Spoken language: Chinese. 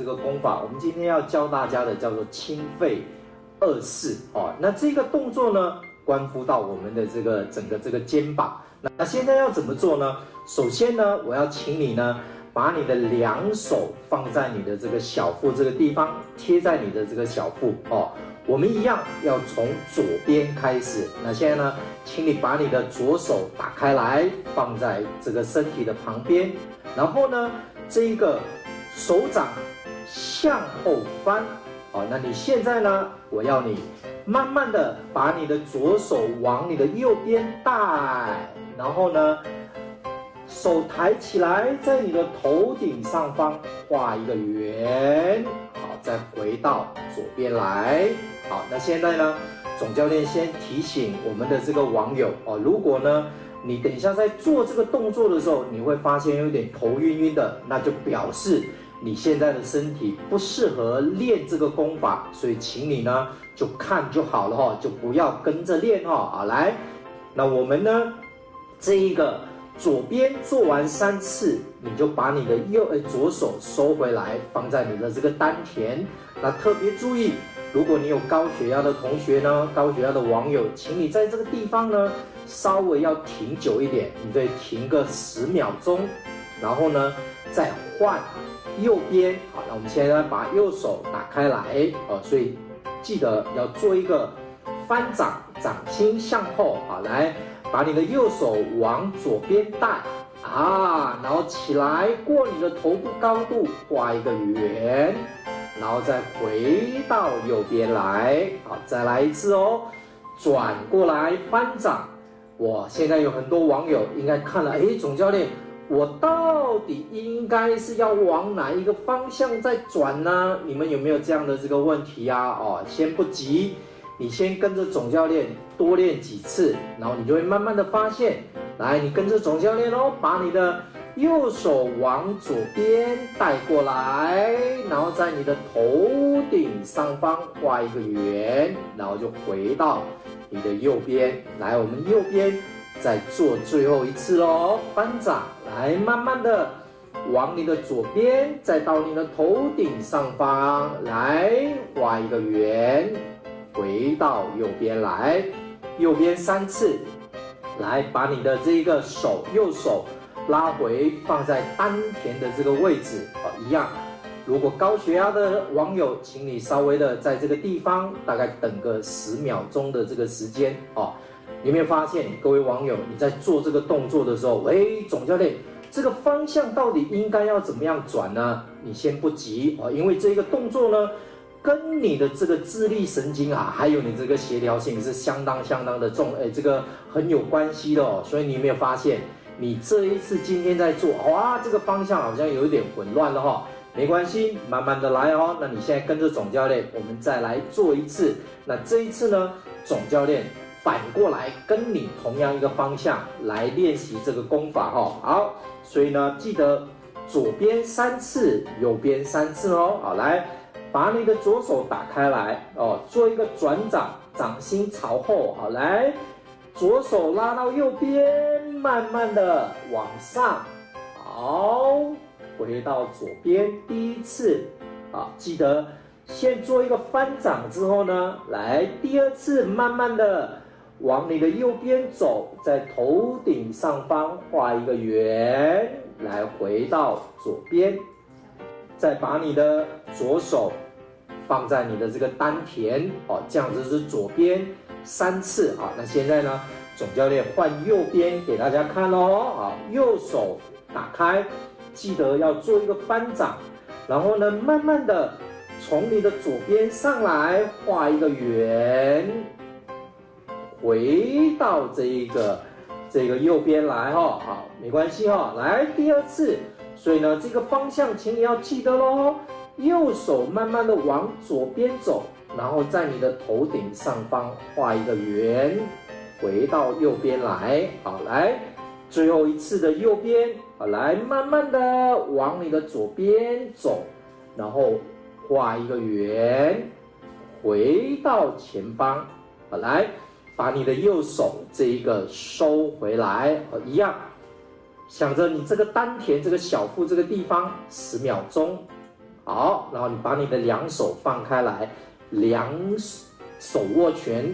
这个功法，我们今天要教大家的叫做清肺二式哦。那这个动作呢，关乎到我们的这个整个这个肩膀。那现在要怎么做呢？首先呢，我要请你呢，把你的两手放在你的这个小腹这个地方，贴在你的这个小腹哦。我们一样要从左边开始。那现在呢，请你把你的左手打开来，放在这个身体的旁边，然后呢，这一个手掌向后翻。好，那你现在呢，我要你慢慢的把你的左手往你的右边带，然后呢，手抬起来，在你的头顶上方画一个圆。好，再回到左边来。好，那现在呢，总教练先提醒我们的这个网友哦，如果呢，你等一下在做这个动作的时候，你会发现有点头晕晕的，那就表示你现在的身体不适合练这个功法，所以请你呢就看就好了哈，就不要跟着练哈。好，来，那我们呢这一个左边做完3次，你就把你的左手收回来，放在你的这个丹田。那特别注意，如果你有高血压的同学呢，高血压的网友，请你在这个地方呢稍微要停久一点，你得停个10秒钟，然后呢再换右边。好，那我们现在把右手打开来哦，所以记得要做一个翻掌，掌心向后。好，来把你的右手往左边带啊，然后起来过你的头部高度，画一个圆，然后再回到右边来。好，再来一次哦，转过来翻掌。哇，现在有很多网友应该看了，总教练，我到底应该是要往哪一个方向再转呢？你们有没有这样的这个问题啊？哦，先不急，你先跟着总教练多练几次，然后你就会慢慢的发现。来，你跟着总教练哦，把你的右手往左边带过来，然后在你的头顶上方画一个圆，然后就回到你的右边。来，我们右边再做最后一次咯，翻掌。来，慢慢的往你的左边，再到你的头顶上方，来画一个圆，回到右边来，右边3次。来，把你的这个右手拉回，放在丹田的这个位置啊，一样。如果高血压的网友，请你稍微的在这个地方大概等个10秒钟的这个时间哦。有没有发现，各位网友，你在做这个动作的时候，总教练，这个方向到底应该要怎么样转呢？你先不急哦，因为这个动作呢，跟你的这个自律神经啊，还有你这个协调性是相当的这个很有关系的哦。所以你有没有发现，你这一次今天在做，哇，这个方向好像有一点混乱了哈。没关系，慢慢的来哦。那你现在跟着总教练，我们再来做一次。那这一次呢，总教练反过来跟你同样一个方向来练习这个功法哈。好，所以呢，记得左边3次，右边3次哦。好，来。把你的左手打开来哦，做一个转掌，掌心朝后。好，来，左手拉到右边，慢慢的往上。好，回到左边，第一次。好，记得先做一个翻掌之后呢，来第2次，慢慢的往你的右边走，在头顶上方画一个圆，来回到左边。再把你的左手放在你的这个丹田哦，这样子是左边3次啊。那现在呢，总教练换右边给大家看咯啊，右手打开，记得要做一个翻掌，然后呢，慢慢的从你的左边上来画一个圆，回到这个右边来哈。好，没关系哈。来第2次。所以呢，这个方向请你要记得咯，右手慢慢的往左边走，然后在你的头顶上方画一个圆，回到右边来。好，来最后一次的右边。好，来慢慢的往你的左边走，然后画一个圆，回到前方。好，来把你的右手这一个收回来，一样。想着你这个丹田、这个小腹这个地方10秒钟。好，然后你把你的两手放开来，两手握拳。